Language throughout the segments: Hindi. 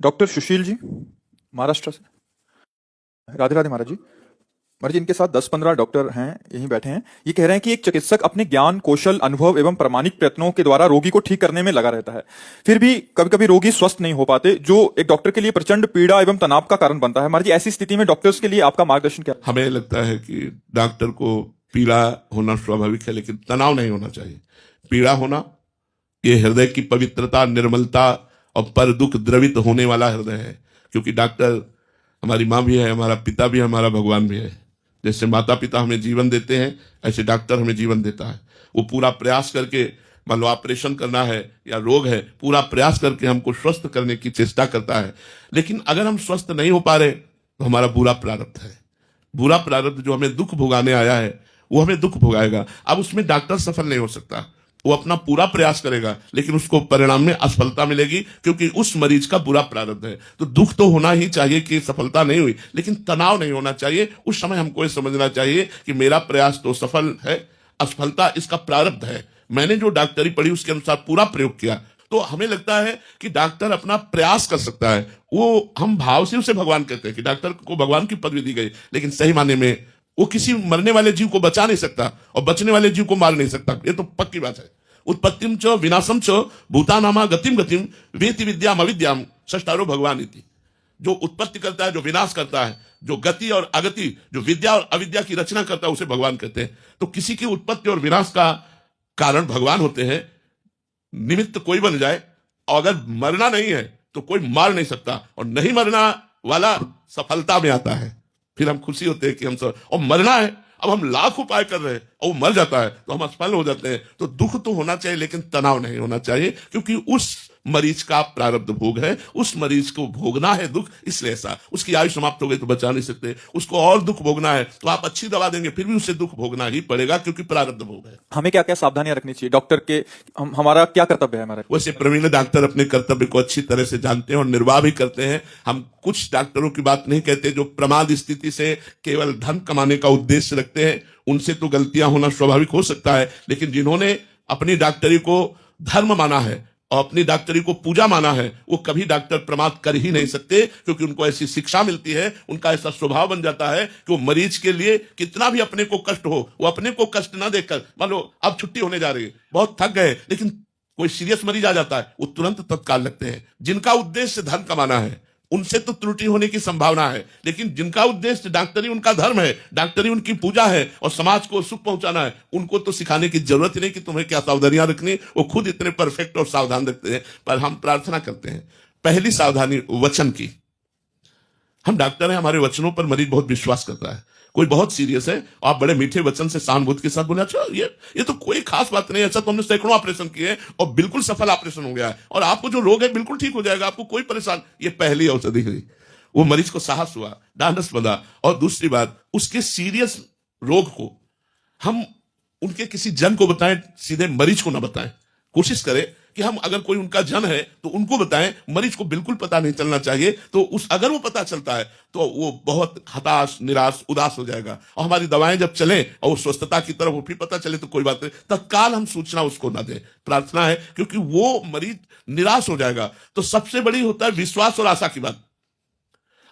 डॉक्टर सुशील जी, महाराष्ट्र से। राधे राधे महाराज जी। महाराज जी, इनके साथ 10-15 डॉक्टर हैं, यहीं बैठे हैं। ये कह रहे हैं कि एक चिकित्सक अपने ज्ञान, कौशल, अनुभव एवं प्रामाणिक प्रयत्नों के द्वारा रोगी को ठीक करने में लगा रहता है, फिर भी कभी कभी रोगी स्वस्थ नहीं हो पाते, जो एक डॉक्टर के लिए प्रचंड पीड़ा एवं तनाव का कारण बनता है। महाराज जी, ऐसी स्थिति में डॉक्टर्स के लिए आपका मार्गदर्शन क्या है? हमें लगता है कि डॉक्टर को पीड़ा होना स्वाभाविक है, लेकिन तनाव नहीं होना चाहिए। पीड़ा होना ये हृदय की पवित्रता, निर्मलता और पर दुख द्रवित होने वाला हृदय है। क्योंकि डॉक्टर हमारी माँ भी है, हमारा पिता भी है, हमारा भगवान भी है। जैसे माता पिता हमें जीवन देते हैं, ऐसे डॉक्टर हमें जीवन देता है। वो पूरा प्रयास करके, मान लो ऑपरेशन करना है या रोग है, पूरा प्रयास करके हमको स्वस्थ करने की चेष्टा करता है। लेकिन अगर हम स्वस्थ नहीं हो पा रहे तो हमारा बुरा प्रारब्ध है। बुरा प्रारब्ध जो हमें दुख भोगाने आया है वो हमें दुख भोगाएगा। अब उसमें डॉक्टर सफल नहीं हो सकता। वो अपना पूरा प्रयास करेगा, लेकिन उसको परिणाम में असफलता मिलेगी, क्योंकि उस मरीज का बुरा प्रारब्ध है। तो दुख तो होना ही चाहिए कि सफलता नहीं हुई, लेकिन तनाव नहीं होना चाहिए। उस समय हमको ये समझना चाहिए कि मेरा प्रयास तो सफल है, असफलता इसका प्रारब्ध है। मैंने जो डॉक्टरी पढ़ी उसके अनुसार पूरा प्रयोग किया। तो हमें लगता है कि डॉक्टर अपना प्रयास कर सकता है। वो हम भाव से उसे भगवान कहते हैं कि डॉक्टर को भगवान की पदवी दी गई, लेकिन सही माने में वो किसी मरने वाले जीव को बचा नहीं सकता और बचने वाले जीव को मार नहीं सकता। ये तो पक्की बात है। उत्पत्तिम च विनाशम च भूतानामा गतिम गतिम वेति विद्याम अविद्याम षष्ठारो भगवान इति। जो उत्पत्ति करता है, जो विनाश करता है, जो गति और अगति, जो विद्या और अविद्या की रचना करता है, उसे भगवान कहते हैं। तो किसी की उत्पत्ति और विनाश का कारण भगवान होते हैं। निमित्त कोई बन जाए, और अगर मरना नहीं है तो कोई मार नहीं सकता, और नहीं मरना वाला सफलता में आता है। फिर हम खुशी होते हैं कि हम सब, और मरना है, अब हम लाख उपाय कर रहे हैं और वो मर जाता है तो हम असफल हो जाते हैं। तो दुख तो होना चाहिए, लेकिन तनाव नहीं होना चाहिए, क्योंकि उस मरीज का प्रारब्ध भोग है, उस मरीज को भोगना है दुख, इसलिए ऐसा। उसकी आयु समाप्त हो गई तो बचा नहीं सकते, उसको और दुख भोगना है तो आप अच्छी दवा देंगे फिर भी उसे दुख भोगना ही पड़ेगा, क्योंकि प्रारब्ध भोग है। हमें क्या क्या सावधानियां रखनी चाहिए डॉक्टर के? हमारा क्या कर्तव्य है हमारा? वैसे प्रवीण डॉक्टर अपने कर्तव्य को अच्छी तरह से जानते हैं और निर्वाह भी करते हैं। हम कुछ डॉक्टरों की बात नहीं कहते जो प्रमाद स्थिति से केवल धन कमाने का उद्देश्य रखते हैं। उनसे तो गलतियां होना स्वाभाविक हो सकता है, लेकिन जिन्होंने अपनी डॉक्टरी को धर्म माना है और अपनी डॉक्टरी को पूजा माना है, वो कभी डॉक्टर प्रमाद कर ही नहीं सकते, क्योंकि उनको ऐसी शिक्षा मिलती है, उनका ऐसा स्वभाव बन जाता है कि वो मरीज के लिए कितना भी अपने को कष्ट हो, वो अपने को कष्ट ना देकर, मान लो अब छुट्टी होने जा रही है, बहुत थक गए, लेकिन कोई सीरियस मरीज आ जाता है, वो तुरंत तत्काल लगते हैं। जिनका उद्देश्य धन कमाना है उनसे तो त्रुटि होने की संभावना है, लेकिन जिनका उद्देश्य डॉक्टरी उनका धर्म है, डॉक्टरी उनकी पूजा है और समाज को सुख पहुंचाना है, उनको तो सिखाने की जरूरत ही नहीं कि तुम्हें क्या सावधानियां रखनी। वो खुद इतने परफेक्ट और सावधान रखते हैं। पर हम प्रार्थना करते हैं, पहली सावधानी वचन की। हम डॉक्टर हैं, हमारे वचनों पर मरीज बहुत विश्वास करता है। कोई बहुत सीरियस है, आप बड़े मीठे वचन से सहानुभूति के साथ बोले, अच्छा ये तो कोई खास बात नहीं है, अच्छा तो हमने सैकड़ों ऑपरेशन किए और बिल्कुल सफल ऑपरेशन हो गया है और आपको जो रोग है बिल्कुल ठीक हो जाएगा, आपको कोई परेशान। ये पहली औषधि हुई, वो मरीज को साहस हुआ, ढांढस बंधा। और दूसरी बात, उसके सीरियस रोग को हम उनके किसी जन को बताएं, सीधे मरीज को ना बताएं। कोशिश करें कि हम अगर कोई उनका जन है तो उनको बताएं, मरीज को बिल्कुल पता नहीं चलना चाहिए। तो अगर वो पता चलता है तो वो बहुत हताश, निराश, उदास हो जाएगा। और हमारी दवाएं जब चलें और वो स्वस्थता की तरफ वो फिर पता चले तो कोई बात नहीं, तत्काल हम सूचना उसको ना दें। प्रार्थना है, क्योंकि वो मरीज निराश हो जाएगा। तो सबसे बड़ी होता है विश्वास और आशा की बात।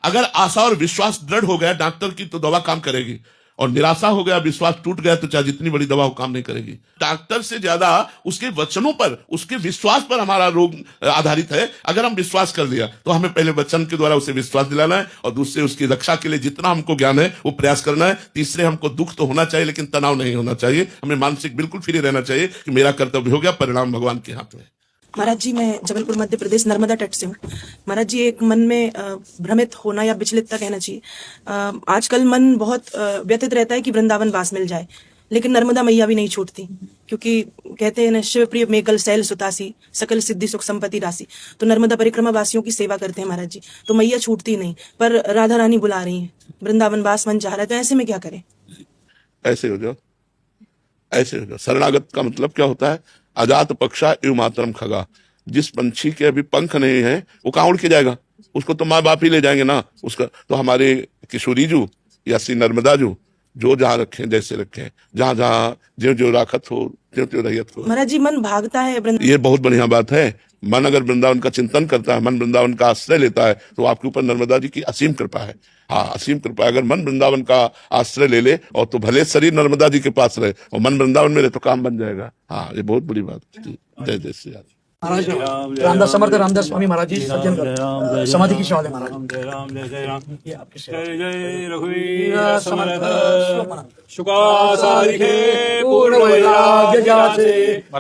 अगर आशा और विश्वास दृढ़ हो गया डॉक्टर की तो दवा काम करेगी, और निराशा हो गया, विश्वास टूट गया तो चाहे जितनी बड़ी दवा हो काम नहीं करेगी। डॉक्टर से ज्यादा उसके वचनों पर, उसके विश्वास पर हमारा रोग आधारित है। अगर हम विश्वास कर लिया तो हमें पहले वचन के द्वारा उसे विश्वास दिलाना है, और दूसरे उसकी रक्षा के लिए जितना हमको ज्ञान है वो प्रयास करना है। तीसरे, हमको दुख तो होना चाहिए लेकिन तनाव नहीं होना चाहिए। हमें मानसिक बिल्कुल फ्री रहना चाहिए कि मेरा कर्तव्य हो गया, परिणाम भगवान के हाथ में। महाराज जी, मैं जबलपुर मध्य प्रदेश नर्मदा तट से हूँ। महाराज जी, एक मन में भ्रमित होना या विचलितता कहना चाहिए। आजकल मन बहुत व्यथित रहता है कि वृंदावन वास मिल जाए, लेकिन नर्मदा मैया भी नहीं छूटती, क्योंकि कहते हैं ना, शिव प्रिय मेकल सैल सुतासी, सकल सिद्धि सुख संपत्ति राशि। तो नर्मदा परिक्रमा वासियों की सेवा करते हैं महाराज जी, तो मैया छूटती नहीं, पर राधा रानी बुला रही है, वृंदावन वास मन चाह रहा है, तो ऐसे में क्या करें? ऐसे हो जाओ, ऐसे हो जाओ। शरणागत का मतलब क्या होता है? अजात पक्षा एवं मातरम खगा। जिस पंछी के अभी पंख नहीं है वो कहाँ उड़ के जाएगा? उसको तो माँ बाप ही ले जाएंगे ना। उसका तो हमारे किशोरी जू या श्री नर्मदा जू जो जहाँ रखें, जैसे रखें, जहाँ जहाँ जो जो राखत हो, त्यों त्यों रहियत हो। महाराज जी, मन भागता है ये बहुत बढ़िया बात है। मन अगर वृंदावन का चिंतन करता है, मन वृंदावन का आश्रय लेता है, तो आपके ऊपर नर्मदा जी की असीम कृपा है। हाँ, असीम कृपा है। अगर मन वृंदावन का आश्रय ले ले और तो भले शरीर नर्मदा जी के पास रहे और मन वृंदावन में रहे तो काम बन जाएगा। हाँ, ये बहुत बड़ी बात है। जय जय श्री राम। महाराज रामदास समर्थ रामदास स्वामी महाराज जी सज्जन कर समाधि की शॉल है महाराज। जय राम जय राम ये आपके सेवा। जय जय रघुवीर समर्थ शुकासारिखे पूर्ण वैराग्य जाते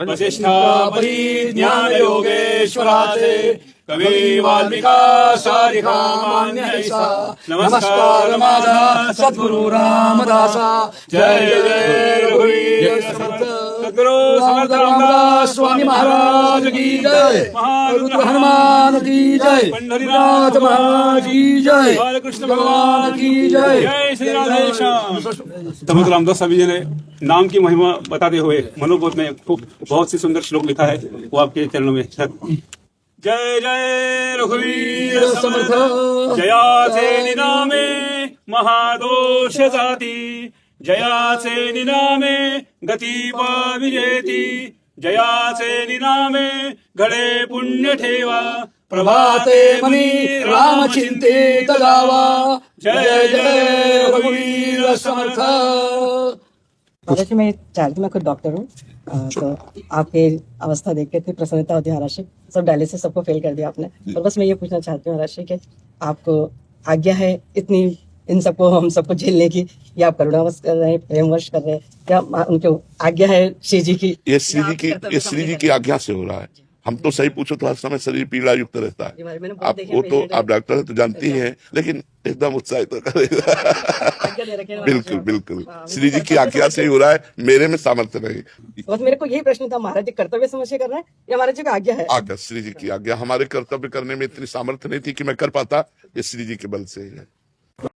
वशिष्ठा परिज्ञान योगेश्वराते कवि वाल्मीका सारिका मान्य ऐसा नमस्कार माधा सद्गुरु रामदासा। जय जय रघुवीर समर्थ सद्गुरु समर्थ रामदास स्वामी महाराज की जय, रुद्र हनुमान की जय, पंडरीनाथ महाराज की जय, बालकृष्ण भगवान की जय। जय श्री राधे श्याम। समर्थ रामदास स्वामी जी ने नाम की महिमा बताते हुए मनोबोध में खूब बहुत सी सुंदर श्लोक लिखा है, वो आपके चरणों में। जय जय रघुवीर समर्थ जयाचे निनामे महादोष जाती, जयाचे निनामे गती पाविजेती, जयाचे निनामे घडे पुण्य ठेवा, प्रभाते मनी राम चिंतित गावा। जय जय रघुवीर समर्थ। महाराज जी, मैं चाह रही थी, मैं खुद डॉक्टर हूँ, तो आपकी अवस्था देख के थी प्रसन्नता होती है महाराज जी। सब डायलिसिस सबको फेल कर दिया आपने, और बस मैं ये पूछना चाहती हूँ महाराज जी कि आपको आज्ञा है इतनी इन सबको हम सबको झेलने की, या आप करुणावश कर रहे हैं, प्रेमवश कर रहे हैं, या उनकी आज्ञा है श्री जी की? ये श्री जी की आज्ञा से हो रहा है। हम तो सही पूछो तो हर समय शरीर पीड़ा युक्त रहता जी महाराज, मैंने है। बहुत आप देखे वो तो पेशेंट आप डॉक्टर है तो जानती ही हैं, लेकिन एकदम उत्साहित तो करेगा। आज्ञा दे रखे हैं महाराज जी। बिल्कुल बिल्कुल, हाँ, श्री जी की आज्ञा से ही हो रहा है, मेरे में सामर्थ्य नहीं। बस मेरे को यही प्रश्न था, महाराज जी कर्तव्य समझ के कर रहे हैं या महाराज जी की आज्ञा है? आज्ञा, श्री जी की आज्ञा। हमारे कर्तव्य करने में इतनी सामर्थ्य नहीं थी कि मैं कर पाता, ये श्री जी के बल से ही है।